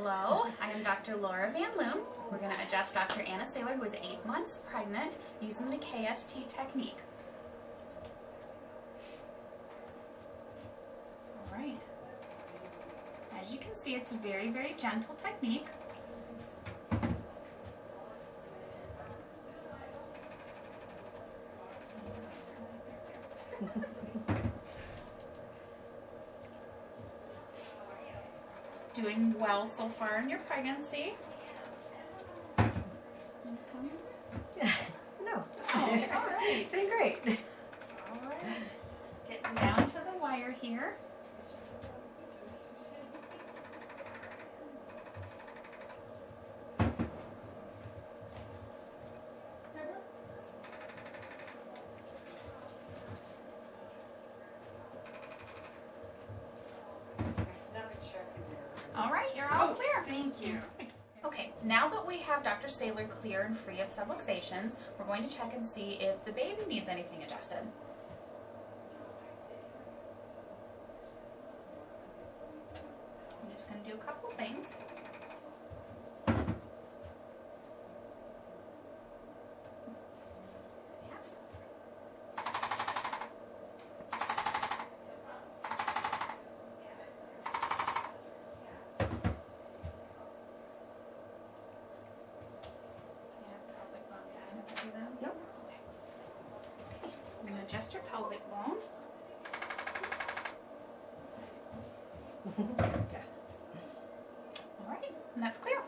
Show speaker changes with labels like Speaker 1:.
Speaker 1: Hello, I am Dr. Laura Van Loon. We're going to adjust Dr. Anna Saylor, who is 8 months pregnant, using the KST technique. All right. As you can see, it's a very, very gentle technique. Doing well so far in your pregnancy.
Speaker 2: No.
Speaker 1: Oh, all right.
Speaker 2: Doing great.
Speaker 1: All right. Getting down to the wire here. All right, you're all clear.
Speaker 2: Thank you.
Speaker 1: Okay, now that we have Dr. Saylor clear and free of subluxations, we're going to check and see if the baby needs anything adjusted. I'm just going to do a couple things.
Speaker 2: Nope.
Speaker 1: Okay, I'm going to adjust your pelvic bone.
Speaker 2: Yeah.
Speaker 1: All right, and that's clear.